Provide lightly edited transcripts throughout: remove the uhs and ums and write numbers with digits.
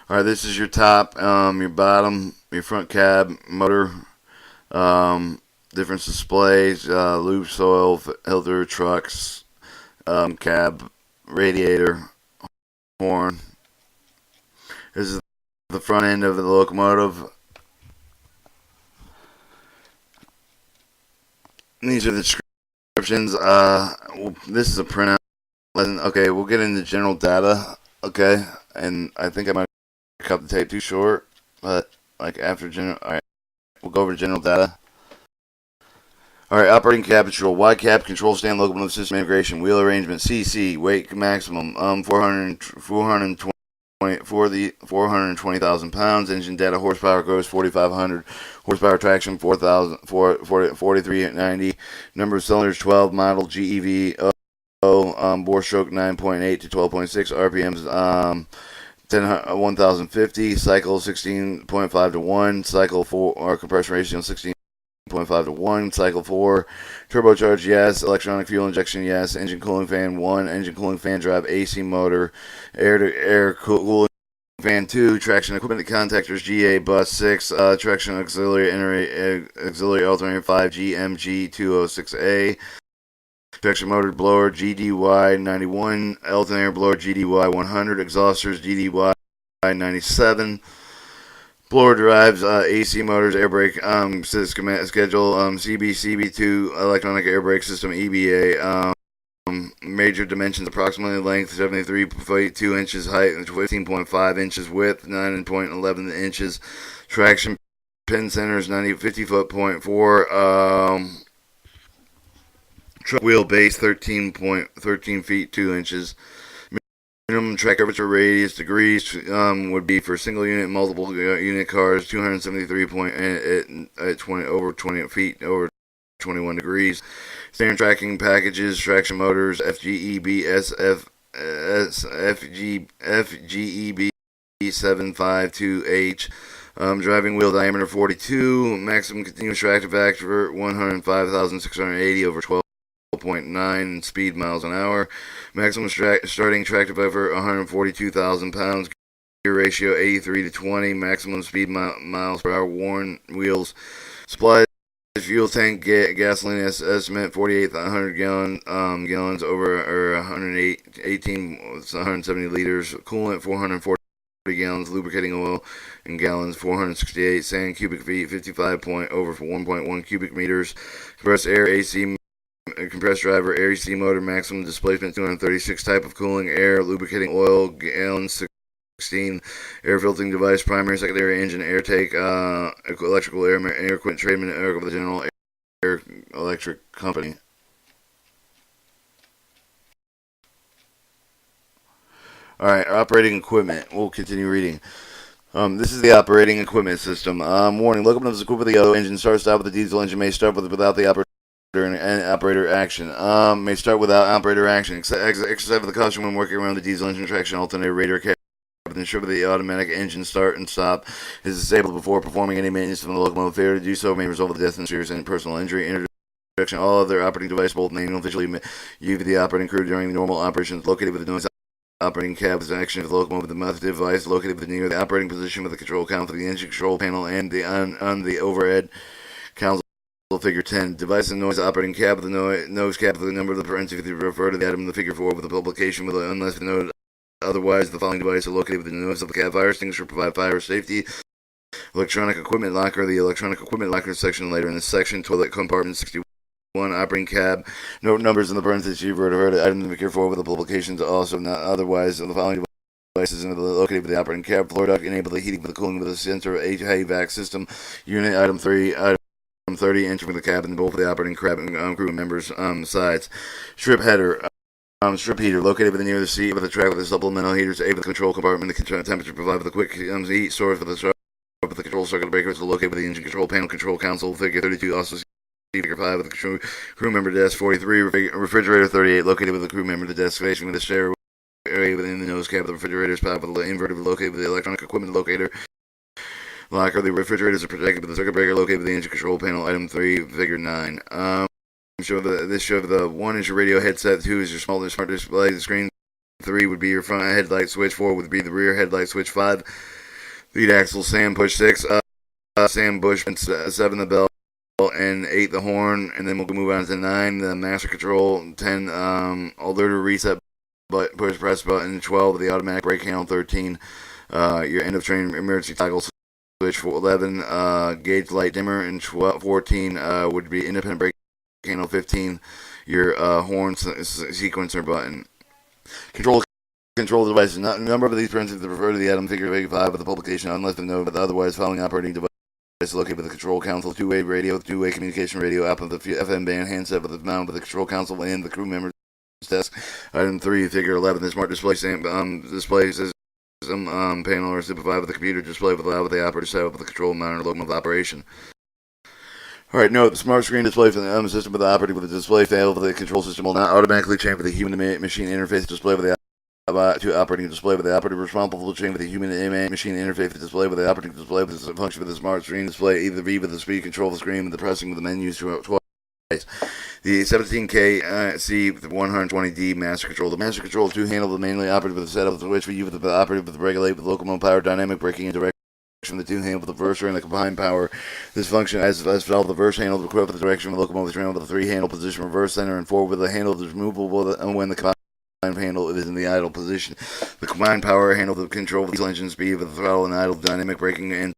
All right, this is your top, your bottom, your front cab, motor, different displays, lube, soil, filter, trucks, cab, radiator, horn. This is the front end of the locomotive. And these are the descriptions. This is a printout. Okay, we'll get into general data. Okay, and I think I might cut the tape too short, but like after general, all right, we'll go over general data. All right, operating cab control, Y cab control stand locomotive system integration, wheel arrangement, CC, weight maximum, 420,000 pounds, engine data horsepower gross 4,500, horsepower traction 4,000, 4,390, number of cylinders 12, model GEV, bore stroke 9.8 to 12.6, RPMs 1050, cycle 16.5 to 1, cycle 4, or compression ratio 16.5 to 1, cycle 4, turbocharged yes, electronic fuel injection yes, engine cooling fan 1, engine cooling fan drive AC motor, air to air cooling fan 2, traction equipment contactors GA bus 6, traction auxiliary alternator 5 GMG 206A, traction motor blower GDY 91, alternator blower GDY 100, exhausters GDY 97, blower drives, AC motors, air brake schedule, CB2, electronic air brake system, EBA. Major dimensions approximately length 73 feet 2 inches, height 15.5 inches, width 9.11 inches, traction pin centers 50 foot point 4, truck wheel base 13 feet 2 inches. Minimum track curvature radius degrees would be for single unit, multiple unit cars 273 point at 20 over 20 feet over 21 degrees. Standard tracking packages, traction motors, FGEB SF FGEB 752H. Driving wheel diameter 42, maximum continuous tractive factor 105,680 over 12.9 speed miles an hour, maximum starting tractive effort 142,000 pounds, gear ratio 83 to 20, maximum speed miles per hour, worn wheels, supplies fuel tank gasoline estimate 4,800 gallons over or 170 liters, coolant 440 gallons, lubricating oil in gallons 468, sand cubic feet 55 point over 1.1 cubic meters, compressed air AC compressed driver, AC motor, maximum displacement 236, type of cooling air, lubricating oil, gallons 16, air filtering device, primary, secondary engine, air take, electrical air equipment, trademan, of the General Air Electric Company. All right, operating equipment. We'll continue reading. This is the operating equipment system. Warning: locomotives equipped with the yellow engine start with the diesel engine may start without the operator action. May start without operator action. Exercise the caution when working around the diesel engine traction alternator radiator cab. Ensure that the automatic engine start and stop is disabled before performing any maintenance on the locomotive. Failure to do so may result in death and serious and personal injury. Introduction: all other operating devices, both manual and visually, UV the operating crew during the normal operations located with the noise operating cab is action of the locomotive. The method device located near the operating position with the control count for the engine control panel and on the overhead console. Figure 10. Device and noise operating cab with the nose cap with the number of the parentheses. Refer to the item in the figure 4 with the publication with unless noted otherwise. The following devices are located with the nose of the cab. Fire extinguisher provide fire safety. Electronic equipment locker. The electronic equipment locker section later in this section. Toilet compartment 61. Operating cab. Note numbers in the parentheses. You've heard item in the figure 4 with the publications also not otherwise. The following devices located with the operating cab. Floor duct enable the heating with the cooling with a sensor HVAC system. Unit item 3. Item 30, entering the cabin, both of the operating crew members' sides. Strip header, strip heater, located near the seat with a track with a supplemental heater to aid with the control compartment. The temperature provided with a quick heat source for the control circuit breakers located with the engine control panel. Control console, figure 32, also figure 5 with the crew member desk. 43, refrigerator 38, located with the crew member desk facing with the stairway within the nose cab of the refrigerator's pipe with the inverter located with the electronic equipment locator. Locker. The refrigerators are protected with the circuit breaker located with the engine control panel. Item 3, figure 9. This show the 1 is your radio headset, 2 is your smart display. The screen 3 would be your front headlight switch. 4 would be the rear headlight switch. 5, lead axle, SAM push. 6, SAM push. 7, the bell. And 8, the horn. And then we'll move on to 9, the master control. 10, alerter reset button, push press button. 12, the automatic brake handle. 13, your end of train emergency toggle switch. 11, gauge light dimmer. And 14 would be independent brake handle. 15, your horn sequencer button. Control devices. Number of these printed refer to the item figure 85 of the publication unless noted otherwise. Following operating device located with the control console, two-way radio, two-way communication radio, app of the FM band, handset with the mount of the control console and the crew member's desk. Item 3, figure 11, the smart display display system panel or simplified with the computer display with the operator set up with the control monitor locomotive operation. Alright, note, the smart screen display for the system with the operating with the display fail with the control system will not automatically change for the human-machine interface display with the to operating display with the operator responsible to change with the human machine interface display with the operating display with the function with the smart screen display either V with the speed control of the screen with the pressing with the menus twice. The 17K C with the 120D master control. The master control is two handle the manually operated with the setup of the switch for you with the operated with the regulate with locomotive power dynamic braking and direction. The two handle with the reverser and the combined power. This function as well the reverse handle to equip with the direction of the locomotive train with the three handle position reverse center and forward with the handle is removable when the combined handle is in the idle position. The combined power handle to control the diesel engine speed with the throttle and idle dynamic braking and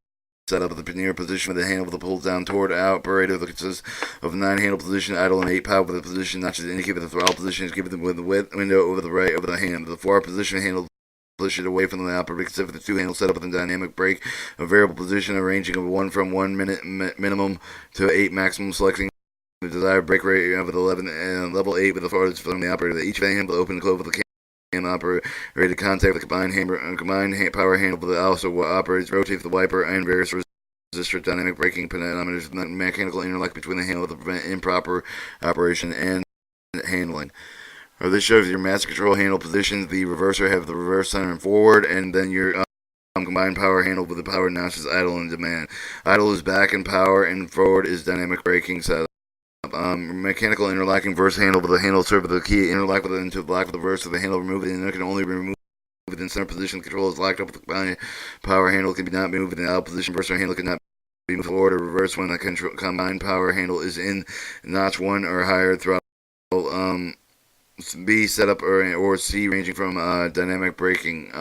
set up at the near position with the handle with the pull down toward operator that consists of 9 handle position, idle, and 8 power with the position notches indicate with the throttle position is given with the window over the right over the hand. The 4 position handle push it away from the operator except for the 2 handle set up with a dynamic brake, a variable position ranging of 1 from 1 minute minimum to 8 maximum, selecting the desired brake rate of 11 and level 8 with the farthest from the operator. Each handle open and close with the cam operator contact the combined power handle that also operates rotates the wiper and various resistor dynamic braking parameters. Mechanical interlock between the handle to prevent improper operation and handling. This shows your master control handle positions. The reverser have the reverse center and forward, and then your combined power handle with the power notches idle and demand. Idle is back and power, and forward is dynamic braking setup. Mechanical interlocking verse handle with the handle serve with the key interlock with it into the lock with the verse of the handle remove it and it can only be removed within center position. Control is locked up with the combined power handle can be not be moved in the out position. Verse handle cannot be moved forward or reverse when the combined power handle is in notch 1 or higher. Throttle B setup or C ranging from dynamic braking.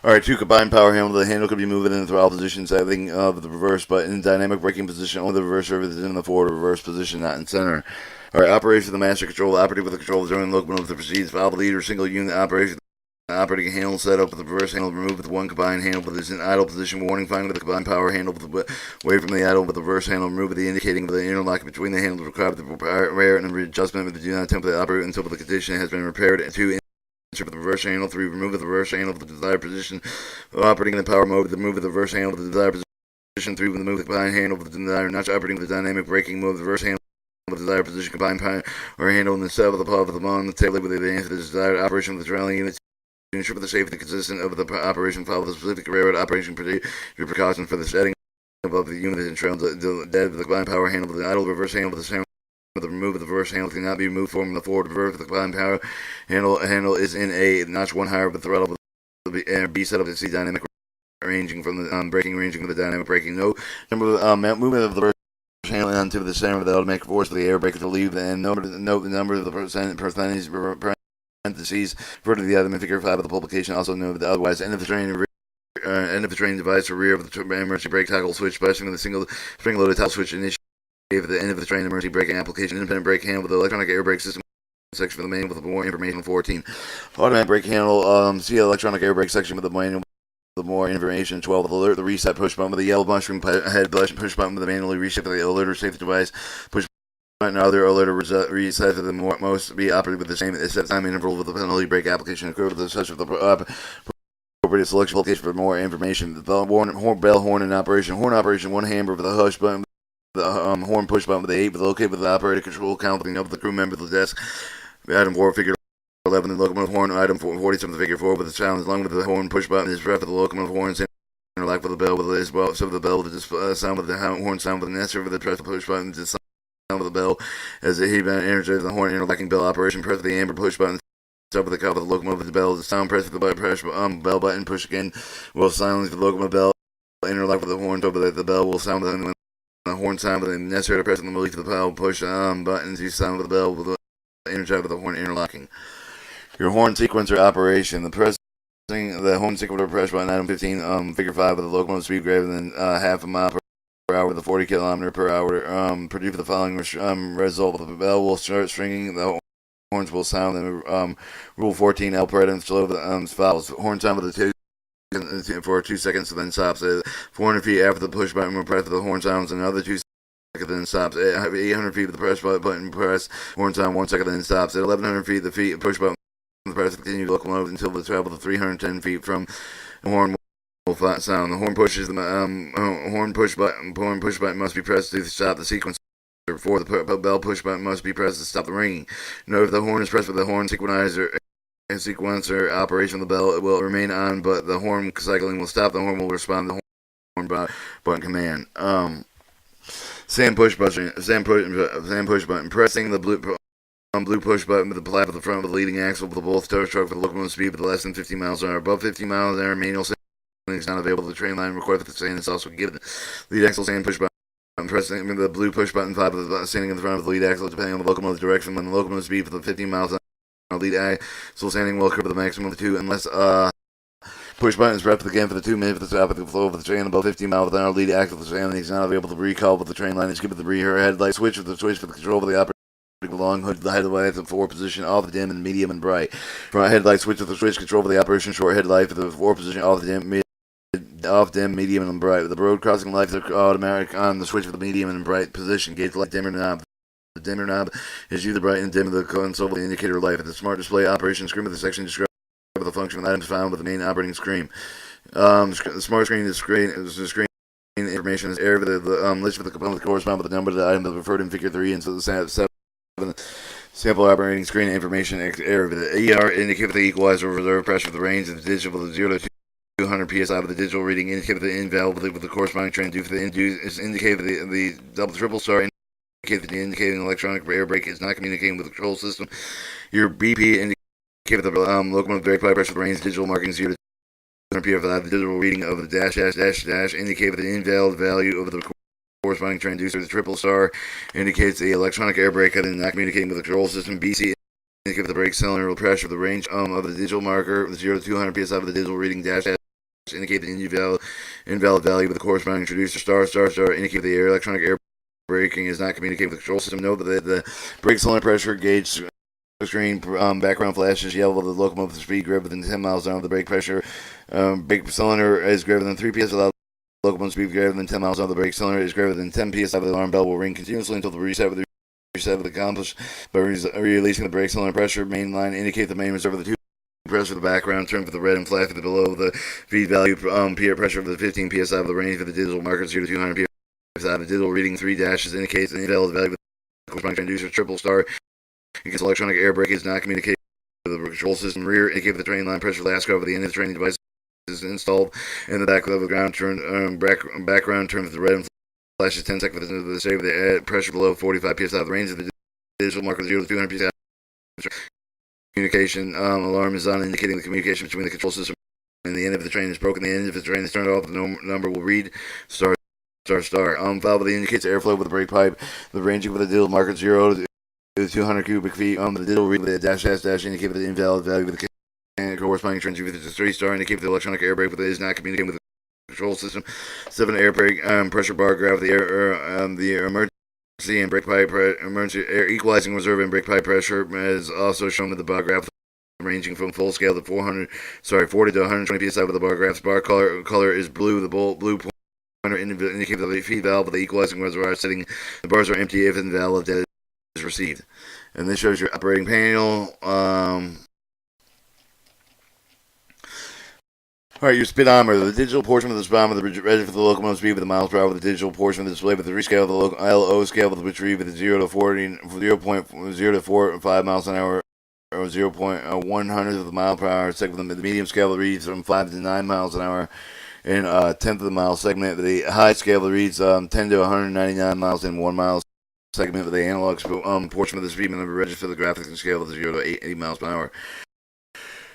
Alright, 2 combined power handle. The handle could be moved in the throttle position setting of the reverse, but in dynamic braking position, only the reverse service is in the forward or reverse position, not in center. Alright, operation of the master control. Operating with the control of the joint locomotive that proceeds. Valve leader, single unit operation. Operating handle set up with the reverse handle removed with 1 combined handle that is in idle position. Warning finding with the combined power handle away from the idle with the reverse handle removed with the indicating with the interlock between the handles required the repair and adjustment with the do not attempt to operate until the condition has been repaired. 2 with the reverse handle. 3 remove the reverse handle with the desired position. Operating in the power mode with the move of the reverse handle with the desired position. 3 with the move of the combined handle with the desired notch operating with the dynamic braking move the reverse handle with the desired position combined power or handle in the set of the paw of the ball on the table with the advance of the desired operation of the trailing units. To ensure for the safety consistent of the operation, follow the specific railroad operation precautions for the setting of the unit and trail dead of the combined power handle with the idle reverse handle with the same with the remove of the reverse handle cannot be moved from the forward reverse with the combined power handle is in a notch 1 higher with the throttle with B set up to C dynamic ranging from the braking ranging with the dynamic braking. No number of movement of the reverse handle onto the center of the automatic force for the air braker to leave and note the number of the percentage parentheses refer to the item in figure 5 of the publication. Also note that otherwise end of the train device or rear of the emergency brake toggle switch pressing with a single spring loaded toggle switch initiated at the end of the train emergency braking application. Independent brake handle with the electronic air brake system section for the manual with more information. 14 automatic brake handle see electronic air brake section with the manual with more information. 12 alert the reset push button with the yellow mushroom head push button with the manually reset for the alerter safety device push and other alerter reset for the most be operated with the same set time interval with the penalty brake application occurred with such of the appropriate selection location for more information. The bell horn in operation. Horn operation 1 hammer with the hush button. The horn push button with the 8 with located with the operator control counting of the crew member of the desk. Item 4 figure 11 the locomotive horn. Item 47 the figure 4 with the sound along with the horn push button is ref of the locomotive horn. Like with the bell with the as well. So the bell with the sound with the horn sound with the necessary with the press push button. of the bell as the heat button energizes the horn interlocking bell operation. Press the amber push button. Top of the cup of the locomotive, the bell, the sound, press the bell button, push again, will silence the locomotive bell, interlock with the horn, top of the bell will sound when the horn sound, but then necessary to press the release of the bell, push button to sound of the bell with the energize with the horn interlocking. Your horn sequencer operation, the pressing the horn sequencer press button, item 15, figure 5 with the locomotive speed greater than half a mile per hour with a 40 kilometer per hour, produce the following result. The bell will start stringing the horns will sound, and Rule 14, L. Slow the follows. Horn sound with the 2 for 2 seconds, and then stops. 400 feet after the push button, will press the horn sounds another 2 seconds, then stops. 800 feet with the press button, press horn sound 1 second, then stops. At 1100 feet, the push button, press continue to locomotive until the travel to 310 feet from the horn will sound. The horn pushes the horn push button must be pressed to stop the sequence. Before the bell push button must be pressed to stop the ringing. Note if the horn is pressed with the horn sequencer operation, the bell will remain on, but the horn cycling will stop. The horn will respond to the horn button command. Sand push button. Pressing the blue push button with the flap of the front of the leading axle with the both tow truck for the locomotive speed with less than 50 miles an hour. Above 50 miles an hour, manual sand is not available. The train line required for the sand is also given. Lead axle sand push button. Pressing the blue push button 5 with the standing in the front of the lead axle depending on the locomotive direction. When the locomotive speed for the 15 miles an hour, lead axle standing will cover the maximum of 2 unless push button is pressed again for the 2 minutes for the stop of the flow of the train above 15 miles an hour. Lead axle standing is not available to recall with the train line is given the rear headlight switch with the switch for the control of the operating long hood, the headlight the 4 position off, dim and medium and bright. Front headlight switch with the switch control for the operation short headlight for the 4 position off, dim, medium, and bright. With the road crossing lights are automatic on the switch for the medium and bright position. Gauge light dimmer knob. The dimmer knob is used to brighten and dim the console with the indicator light. The smart display operation screen with the section describes the function of items found with the main operating screen. The smart screen is the screen information is air with the list of the components correspond with the number of the item that referred in figure 3 and so the 7 sample operating screen information error. The ER indicates the equalizer reserve pressure of the range of the digital with 0 to 200 psi with the digital reading indicated the invalid with the corresponding transducer for the induce is indicated the double triple star indicated the indicating electronic air brake is not communicating with the control system. Your BP indicated the locomotive brake pipe pressure of the range digital marking 0 to 200 psi. The digital reading of the dash indicated the invalid value of the corresponding transducer. The triple star indicates the electronic air brake is not communicating with the control system. BC indicates the brake cylinder pressure of the range of the digital marker 0 to 200 psi with the digital reading dash indicate the invalid value with the corresponding transducer. Star indicate the electronic air braking is not communicating with the control system. Note that the brake cylinder pressure gauge screen background flashes yellow. The locomotive speed greater than 10 miles an hour. The brake pressure brake cylinder is greater than 3 psi. The locomotive speed greater than 10 miles an hour. The brake cylinder is greater than 10 psi. The alarm bell will ring continuously until the reset is accomplished by releasing the brake cylinder pressure. Main line indicate the main reserve of the 2 pressure of the background, turn for the red and flat for the below the feed value, peer pressure of the 15 psi of the range for the digital marker 0 to 200 psi. The digital reading 3 dashes indicates the invalid value of the corresponding transducer. Triple star indicates electronic air brake is not communicating with the control system. Rear indicate the train line pressure last over the end of the training device is installed in the back of the ground. Turn background turn for the red and flashes 10 seconds for the save the pressure below 45 psi. The range of the digital marker 0 to 200 psi. Communication alarm is on, indicating the communication between the control system and the end of the train is broken. The end of the train is turned off. The number will read star. Valve indicates airflow with the brake pipe. The ranging with the digital marker 0 to 200 cubic feet. The digital read with the dash indicate the invalid value of the corresponding transducer. The 3 star indicate the electronic air brake, but it is not communicating with the control system. 7 air brake pressure bar graph the emergency and brake pipe emergency air equalizing reserve and brake pipe pressure is also shown in the bar graph, ranging from full scale to 40 to 120 psi with the bar graphs. Bar color is blue. The blue pointer indicates the feed valve of the equalizing reservoir setting. The bars are empty if invalid data is received. And this shows your operating panel. Alright, your speedometer. The digital portion of the speedometer registered for the locomotive speed with the miles per hour. The digital portion of the display with the rescale of the LO scale with which read with 0 to 4.5 miles an hour or 0.100 of the mile per hour segment. The medium scale reads from 5 to 9 miles an hour in a tenth of the mile segment. The high scale reads 10 to 199 miles in 1 mile segment with the analog portion of the speed limit register for the graphics and scale of 0 to 80 miles per hour.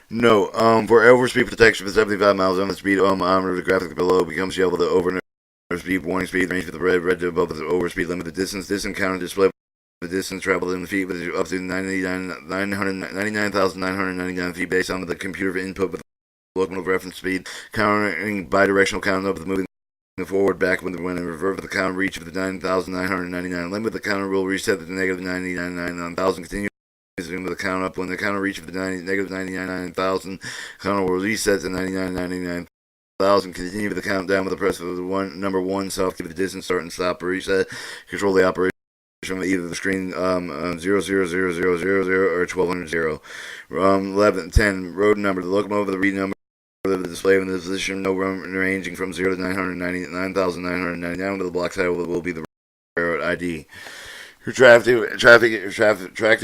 No, for overspeed protection for 75 miles on the speed the graphic below becomes yellow. The overspeed warning speed range for the red to above the overspeed limit. The distance this encounter display the distance traveled in the feet with up to 99,999 feet based on the computer input with the locomotive reference speed, counting bidirectional count of the moving forward back when in reverse the count reach of the 9,999 limit. The counter will reset to the negative 99,900 continue with the count up when the counter reach of the negative 99,900 counter will reset to 99,999,000. Continue with the countdown with the press of the number 1 soft give the distance start and stop reset. Control the operation from either the screen 000000 or 1200. 11 10 road number the locomotive the read number the display in the position no ranging from 0 to 999,999 with the block title will be the railroad ID. Tractive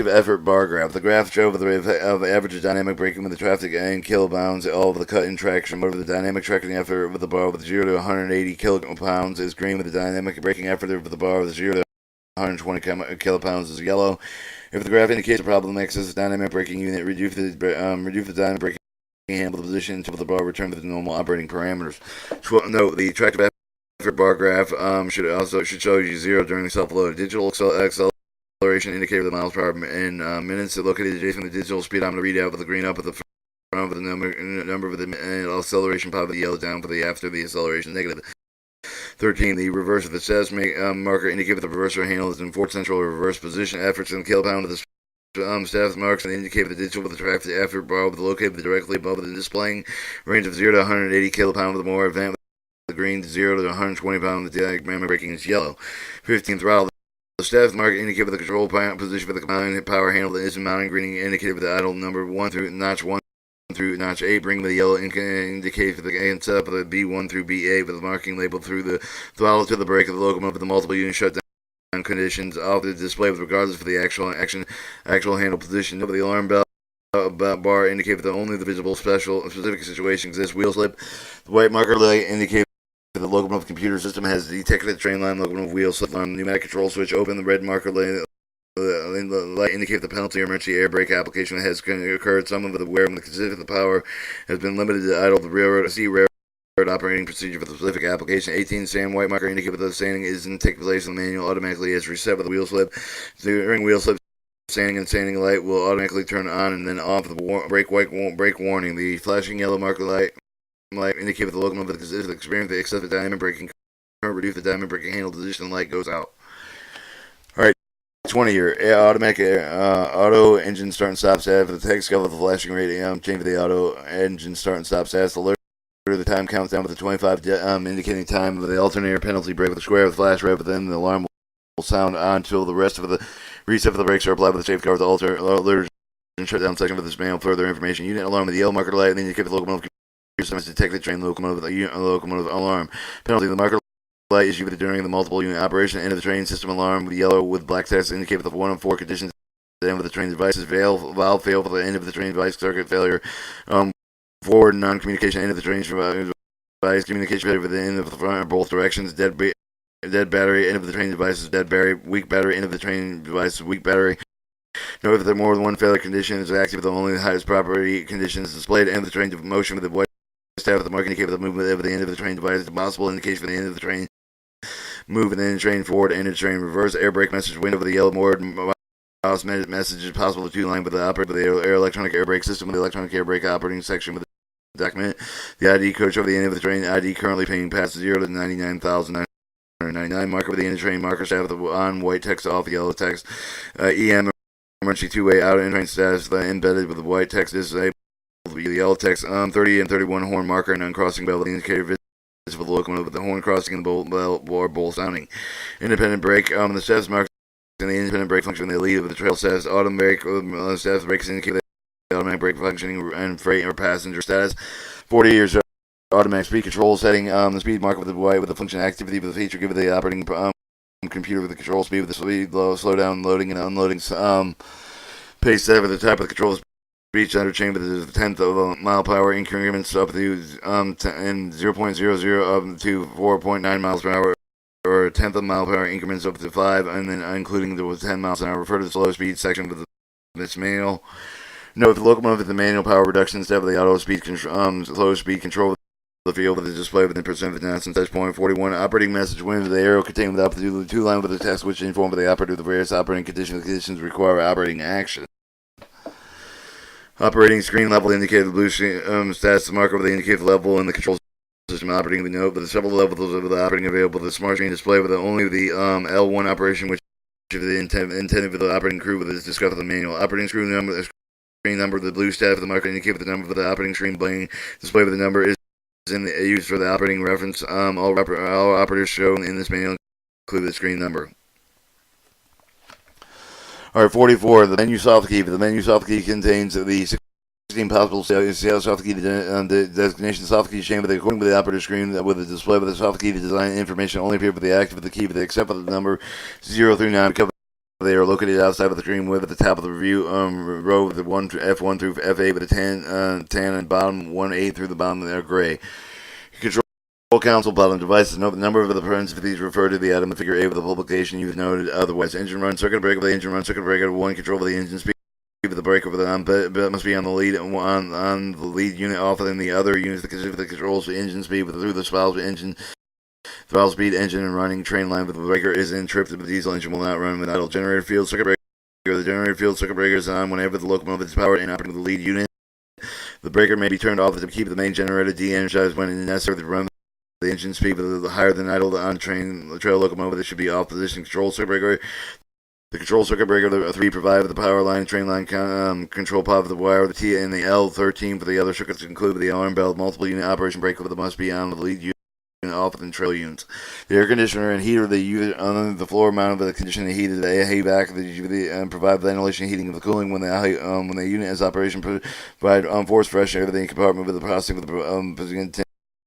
effort bar graph. The graph shows the average dynamic braking with the traffic and kilopounds, all of the cut in traction. Whatever the dynamic tracking effort with the bar with 0 to 180 kilopounds is green, with the dynamic braking effort with the bar with 0 to 120 kilopounds is yellow. If the graph indicates a problem, access the dynamic braking unit, reduce the dynamic braking handle position until the bar return to the normal operating parameters. Note, the tractive effort bar graph should show you 0 during the self-load. Digital acceleration indicator of the miles per hour in minutes located adjacent to the digital speedometer readout with the green up at the front of the number of the acceleration pop with the yellow down for the after the acceleration negative. 13. The reverse of the status marker indicates the reverser handle is in fourth central reverse position. Efforts in kilopound of the status marks and indicate the digital with the traffic effort bar with located directly above the displaying range of 0 to 180 kilopound with the more advanced the green 0 to 120 pound. The dynamic braking is yellow. 15. Throttle. The status marker indicated with the control position for the combined power handle that is mounting green indicated with the idle number 1 through notch 1 through notch 8, bring the yellow indicate for the setup of the B1 through B8 with the marking labeled through the throttle to the brake of the locomotive with the multiple unit shutdown conditions off the display with regardless for the actual handle position. The alarm bell bar indicates that only the visible specific situation exists. Wheel slip. The white marker light indicates the locomotive computer system has detected the train line locomotive wheel slip on the pneumatic control switch open. The red marker light indicates the penalty or emergency air brake application has occurred. Some of the where when the consistent power has been limited to idle the railroad operating procedure for the specific application. 18. Stand white marker indicates that the standing isn't take place in the manual automatically as reset with the wheel slip. During wheel slip, standing light will automatically turn on and then off. The brake warning. The flashing yellow marker light indicates the locomotive is experiencing the excessive dynamic braking current reduce the dynamic braking handle position and light goes out. Alright, 20 year automatic auto engine start and stop status for the text scale of the flashing rate change the auto engine start and stop status alert. The time counts down with the 25 indicating time of the alternator penalty brake with the square with the flash red, but then the alarm will sound on until the rest of the reset for the brakes are applied with the safety car with the alert and shutdown section for this manual. Further information unit alarm with the yellow marker light and then you give the locomotive system to detect the train locomotive alarm penalty. The marker light is used during the multiple unit operation. End of the train system alarm with yellow with black text indicate the 1 of 4 conditions. The end of the train devices valve fail for the end of the train device circuit failure. Forward non-communication end of the train device communication failure for the end of the front or both directions. Dead battery end of the train device is dead battery. Weak battery end of the train device is weak battery. Note if there are more than one failure condition is active with only the highest property conditions displayed. End of the train motion with the white tab with the mark indicate the movement of the end of the train device. The possible indication for the end of the train move and then the train forward, end of the train reverse. Air brake message window with the yellow board. Mouse message is possible to line with the operator with the electronic air brake system with the electronic air brake operating section with the document. The ID code show the end of the train. ID currently paying past 0 to 99,999. Marker with the end of the train. Marker status with the on white text off yellow text. EM emergency two-way out and train status embedded with the white text disabled. The yellow text 30 and 31 horn marker and uncrossing bell with the indicator visible the locomotive with the horn crossing and the bowl sounding. Independent brake. The status marks and the independent brake function they lead with the trail status. Automatic status brakes indicate the automatic brake functioning and freight or passenger status. 40 years automatic speed control setting. The speed marker with the white with the function activity with the feature give the operating computer with the control speed with the speed slow down loading and unloading pace set with the type of the control speed under chain with the tenth of a mile per hour increments up to and 0.00 up to 4.9 miles per hour or a tenth of a mile per hour increments up to 5, and then including the 10 miles an hour. Refer to the slow speed section of this manual. Note the locomotive is the manual power reduction step of the auto speed slow speed control of the field with the display within percent of the announcement. Touch point 41. Operating message window of the arrow contained without the two line with the text which inform the operator of the various operating conditions require operating action. Operating screen level indicates the blue status marker where they indicate the level in the control system operating the note, but the several levels of the operating available. The smart screen display with only the L1 operation, which is intended for the operating crew, with its discussed the manual. Operating screen number, the blue staff of the marker indicate the number for the operating screen display with the number is used for the operating reference. All operators shown in this manual include the screen number. Alright, 44. The menu soft key. The menu soft key contains the 16 possible soft key designation soft key chamber according to the operator screen with a display with the soft key design information only appear for the active of the key, except for the number 0 through 9. They are located outside of the screen with at the top of the review row with the F1 through F8 with the 10 and bottom 1-8 through the bottom. They are gray. Control console bottom devices. Note the number of the parentheses refer to the item in figure A of the publication you've noted otherwise. Engine run circuit breaker. The engine run circuit breaker 1. Control of the engine speed. The breaker of the must be on the lead on the lead unit off than the other units that controls the engine speed through the throttle speed engine and running train line with the breaker is in trip. The diesel engine will not run with idle. Generator field circuit breaker. The generator field circuit breaker is on whenever the locomotive is powered and operating with the lead unit. The breaker may be turned off to keep the main generator de-energized when necessary to run the engine speed with higher than idle on trail locomotive. This should be off position. Control circuit breaker. The control circuit breaker, the 3 provide with the power line, train line control pod with the wire, the T and the L13 for the other circuits include with the arm belt, multiple unit operation breaker with the must be on the lead unit off within trail units. The air conditioner and heater, on the floor mounted with the conditioning heated, the HVAC, provide ventilation heating of the cooling when the unit is operation, provide forced fresh air to the compartment with the processing with the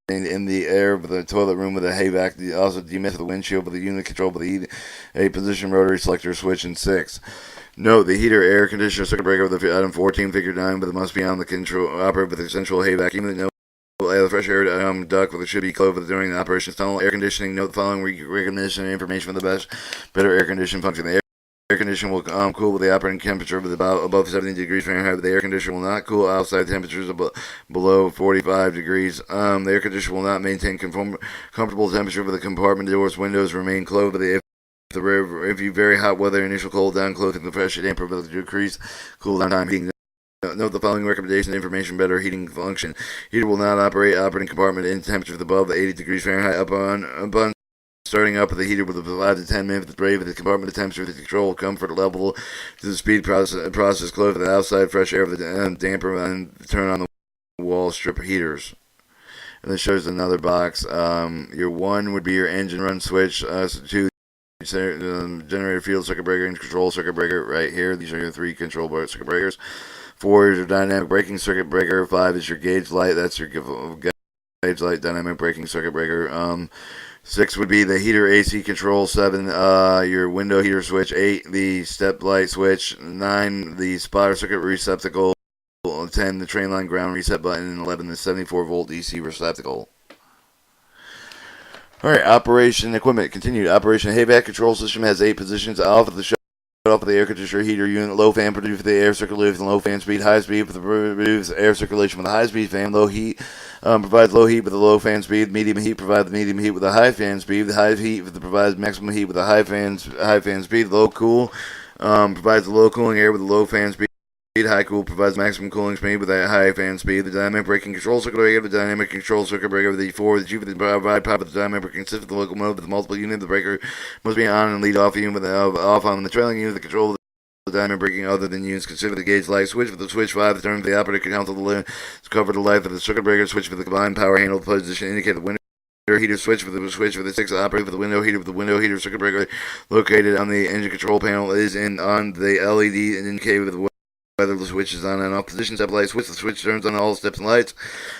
in the air with the toilet room with a HVAC, also demist the windshield with the unit control with a position rotary selector switch and 6. Note the heater air conditioner circuit breaker with the item 14 figure 9, but it must be on the control operate with the central HVAC. Even though the fresh air duct with it should be closed during the operation. Tunnel air conditioning. Note the following recognition information for the better air conditioning function. The air conditioner will cool with the operating temperature of above 70 degrees Fahrenheit, but the air conditioner will not cool outside temperatures below 45 degrees. The air conditioner will not maintain comfortable temperature with the compartment doors, windows remain closed. If you very hot weather, initial cool down clothing the fresh damper will decrease cool down time heating. Note the following recommendation information better heating function. Heater will not operate operating compartment in temperatures above 80 degrees Fahrenheit upon starting up with the heater with 5 to 10 minutes with brave at the compartment the temperature the control comfort level to the speed process close with the outside fresh air of the damper and turn on the wall strip heaters. And this shows another box. Your 1 would be your engine run switch. 2 generator field circuit breaker and control circuit breaker right here. These are your 3 control circuit breakers. 4 is your dynamic braking circuit breaker. 5 is your gauge light. That's your gauge light dynamic braking circuit breaker. 6 would be the heater AC control. 7, your window heater switch. 8, the step light switch. 9, the spotter circuit receptacle. 10, the train line ground reset button. And 11, the 74 volt DC receptacle. Alright, operation equipment. Continued. Operation HVAC control system has 8 positions. Off of the off of the air conditioner heater unit. Low fan produces the air circulation, low fan speed. High speed produces air circulation with a high speed fan. Low heat provides low heat with a low fan speed. Medium heat provides the medium heat with a high fan speed. The high heat provides maximum heat with a high fan speed. Low cool provides the low cooling air with a low fan speed. High cool provides maximum cooling speed with a high fan speed. The dynamic braking control circuit breaker, the dynamic control circuit breaker, the 4, the G for the provide power with the dynamic braking system, the locomotive with the multiple unit. The breaker must be on and lead off unit with off on the trailing unit. The control of the dynamic braking other than units. Consider the gauge light switch with the switch 5. The term of the operator can count to cover the life of the circuit breaker. Switch for the combined power handle position indicate the window heater switch for the 6 operate for the window heater with the window heater circuit breaker located on the engine control panel is on the LED and indicated with the whether the switch is on and off position. Step light switch. The switch turns on all steps and lights.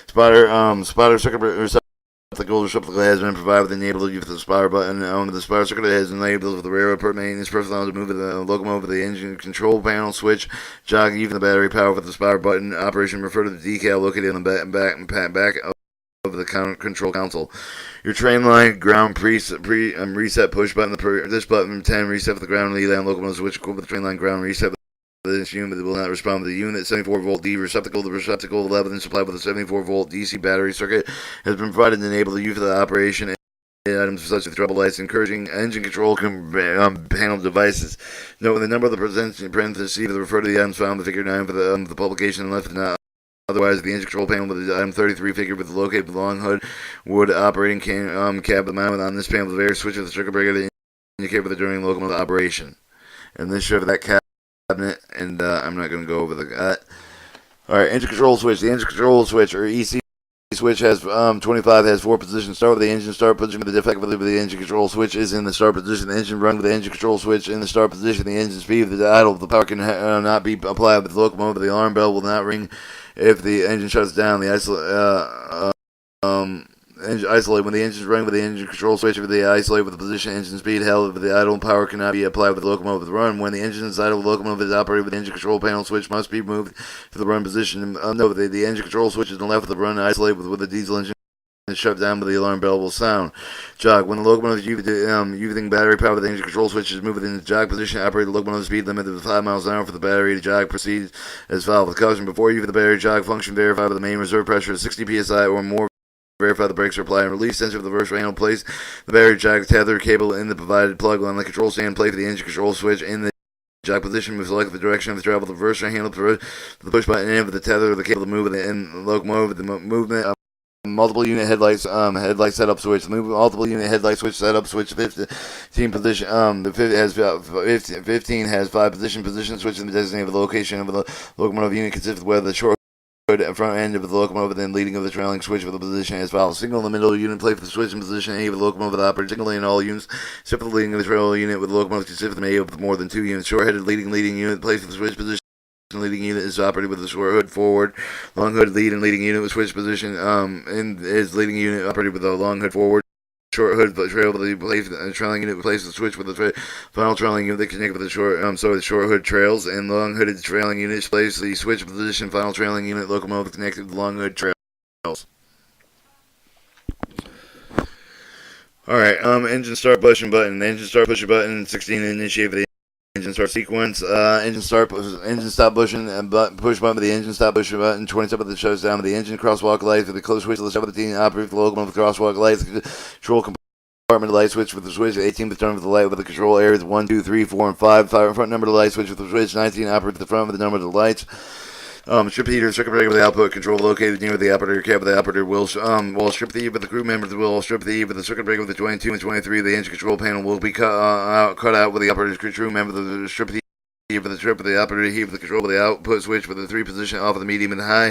Spotter circuit receptacle has been provided with enabled with the spotter button. The spotter circuit has enabled with the railroad per maintenance personnel to move the locomotive the engine control panel switch. Jog even the battery power with the spotter button. Operation refer to the decal located on the back of the control console. Your train line ground reset push button. This button 10 reset for the ground lead line locomotive switch equipped with the train line ground reset. This unit will not respond with the unit. 74 volt D receptacle. The receptacle 11 is supplied with a 74 volt DC battery circuit has been provided to enable the use of the operation. Items such as trouble lights, encouraging engine control panel devices. Note the number of the parentheses to refer to the items found in the figure 9 for the publication and left not. Otherwise, the engine control panel with the item 33 figure with the located with the long hood wood operating cab mounted on this panel with the various switch of the circuit breaker that indicate whether during locomotive operation. And this shows that cabinet, and I'm not going to go over the Alright, engine control switch. The engine control switch, or EC switch, has 25 has 4 positions. Start with the engine start position with the defectively with the engine control switch is in the start position. The engine run with the engine control switch in the start position. The engine speed with the idle. The power can not be applied with the locomotive. The alarm bell will not ring if the engine shuts down. The isolate when the engine is running with the engine control switch. With the isolate with the position engine speed held with the idle power cannot be applied with the locomotive run. When the engine is idle, the locomotive is operated with the engine control panel switch must be moved to the run position. Note the engine control switch is on the left of the run. Isolate with the diesel engine is shut down, but the alarm bell will sound. Jog. When the locomotive is using battery power, the engine control switch is moved within the jog position. Operate the locomotive speed limit of 5 miles an hour for the battery. The jog proceeds as follows. With caution, before you for the battery jog function, verify with the main reserve pressure of 60 psi or more. Verify the brakes are applied and release. Sensor of the reverse handle. Place the battery jog tether cable in the provided plug on the control stand. Play for the engine control switch in the jog position. Move select the direction of the travel. The reverse handle for the push button and for the tether of the cable to move and the locomotive. The movement. Multiple unit headlights headlight setup switch. Multiple unit headlight switch setup switch. 15 position. The 15 has 5 position switch in the designated location of the locomotive unit consists of whether the short front end of the locomotive, then leading of the trailing switch for the position as follows. Signal in the middle unit, play for the switch in position A with the locomotive the operator. Signal in all units, except for the leading of the trailing unit with the locomotive consists of A of more than 2 units. Short-headed leading unit, place for the switch position. Leading unit is operated with the short hood forward. Long hood lead and leading unit with switch position. And is leading unit operated with the long hood forward. Short hood trail with the trailing unit replaces the switch with the final trailing unit that connect with the short the short hood trails, and long hooded trailing units place the switch position final trailing unit locomotive connected with the long hood trails. Alright, engine start push button. The engine start push button 16 initiate the engine start sequence. Engine stop pushing and push button with the engine stop push button. 27 that shuts down with the engine crosswalk lights with the close switch. 17 operate the locomotive crosswalk lights. Control compartment light switch with the switch. 18 the turn with the light with the control areas 1, 2, 3, 4, and 5. Front number of the light switch with the switch. 19 operate the front with the number of the lights. Strip the heater, circuit breaker with the output control located near the operator cab. The operator will strip the heat, but the crew members will strip the heat with the circuit breaker with the 22 and 23. The engine control panel will be cut out with the operator's crew member. The strip the heat for the strip of the operator heat with the control with the output switch with the 3 position off of the medium and high.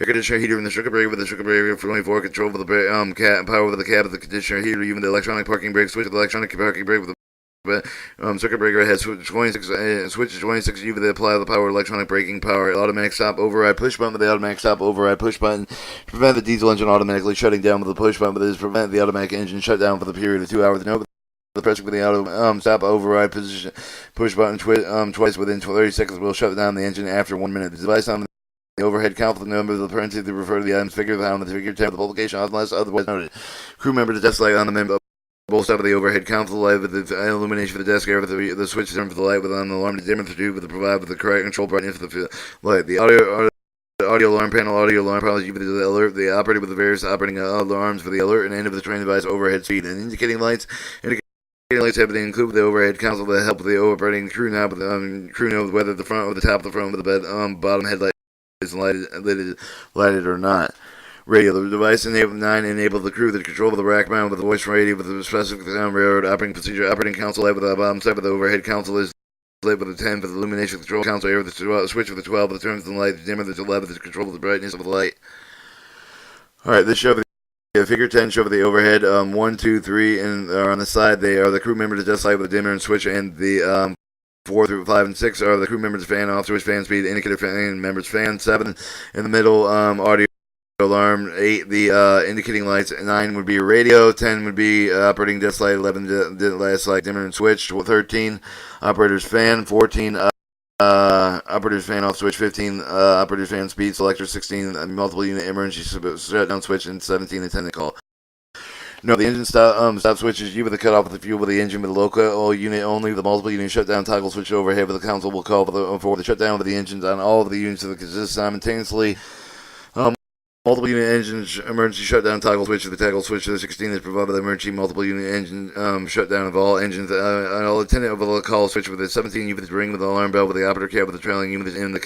Air conditioner heater in the circuit breaker with the circuit breaker for 24 control with the power with the cab of the conditioner heater. Even the electronic parking brake switch with the electronic parking brake with the circuit breaker has switches 26 U with the apply the power electronic braking power automatic stop override push button with the automatic stop override push button prevent the diesel engine automatically shutting down with the push button, but this prevent the automatic engine shutdown for the period of 2 hours. Note the pressure with the auto stop override position push button twice within 30 seconds will shut down the engine after 1 minute. The device on the overhead count for the number of the parentheses to refer to the items figure on the figure 10 of the publication unless otherwise noted. Crew member to test light on the member. Both side of the overhead count for the light with the illumination for the desk area with the switch turn for the light with an alarm to dimmer to do with the provide with the correct control brightness for the light. The audio alarm panel, audio alarm panel is the alert. The operator with the various operating alarms for the alert and end of the train device overhead speed and indicating lights. Indicating lights have been included with the overhead console to help with the operating crew knob with the crew know whether the front or the top of the front of the bed bottom headlight is lighted or not. Radio. The device enabled the crew to control the rack mount with the voice radio with the specific railroad operating procedure. Operating console light with the bottom side of the overhead console is lit with the 10 for the illumination control console area with the switch with the 12 for the turns of the light, the dimmer with the 11 for the control of the brightness of the light. Alright, this show the figure 10 show the overhead 1, 2, 3 and on the side they are the crew member to test light with the dimmer and switch, and the 4 through 5 and 6 are the crew members fan off switch fan speed indicator fan members fan. 7 in the middle audio alarm. 8 the indicating lights. 9 would be radio. 10 would be operating desk light. 11 desk light dimmer and switch. 13 operator's fan. 14 Operator's fan off switch 15, operator's fan speed selector 16, multiple unit emergency shutdown switch, and 17 attendant call. No, the engine stop switch is you with the cutoff of the fuel with the engine with the local unit only. The multiple unit shutdown toggle switch overhead with the console will call for the shutdown of the engines on all of the units that exist simultaneously. Multiple unit engine emergency shutdown toggle switch. The toggle switch to the 16 is provided by the emergency multiple unit engine shutdown of all engines. All attendant of the call switch with the 17 unit ring with the alarm bell with the operator cab with the trailing unit in the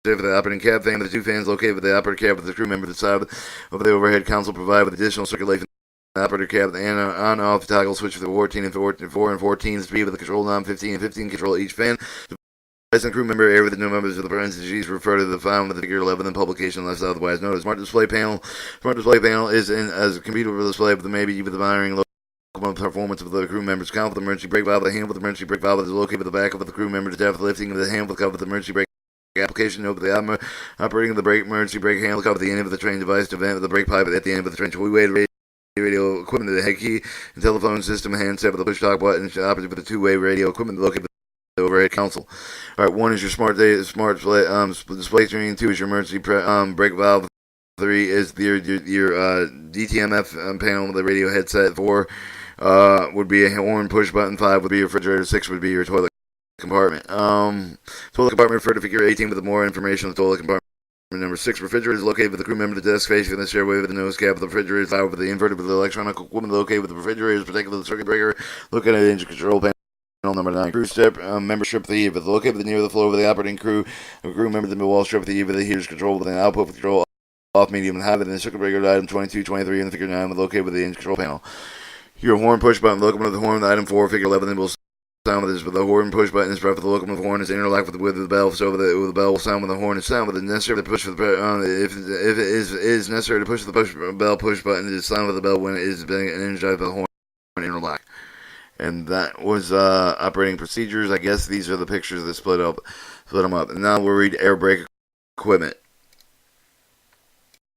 for the operating cab fan with the two fans located with the operator cab with the crew member to the side of the overhead console provided with additional circulation. The operator cab and on-off toggle switch for the 14 and 14 speed with the control knob 15 and 15 control each fan. And crew member area with the new members of the parentheses refer to the file with the figure 11 in publication left otherwise noted. Smart display panel. Smart display panel is in as a computer display with the maybe with the monitoring performance of the crew members. Count with the emergency brake valve. The hand with the emergency brake valve is located with the back of the crew member to tap the lifting of the hand with the cover with the emergency brake application note with the operating of the brake emergency brake handle cover at the end of the train device to vent with the brake pipe at the end of the train. We-way radio equipment to the head key and telephone system handset with the push talk button opposite with the two-way radio equipment located with the overhead console. All right, 1 is your smart display screen. 2 is your emergency brake valve. 3 is your DTMF panel with the radio headset. 4 would be a horn push button. 5 would be your refrigerator. 6 would be your toilet compartment. Toilet compartment refer to figure 18 with more information on the toilet compartment. Number 6, refrigerator is located with the crew member, the desk facing the stairway with the nose cap of the refrigerator. 5 with the inverter with the electronic equipment located with the refrigerator is protected with the circuit breaker. Looking at the engine control panel. Number 9, crew strip, membership of the heater. Located with the near the floor with the operating crew. A crew member the wall strip of the heater with the heater's control with an output with control off, medium, and high within the circuit breaker item 22, 23, and the figure 9 with located with the engine control panel. Your horn push button, locomotive the horn, the item 4, figure 11, will sound with this, with the horn push button is pressed with the locomotive horn is interlocked with the bell, so the bell will sound when the horn is sound with the necessary to push for the if it is necessary to push the bell push button, it is sound with the bell when it is being energized by the horn interlock. And that was operating procedures. I guess these are the pictures that split them up. And now we'll read air brake equipment.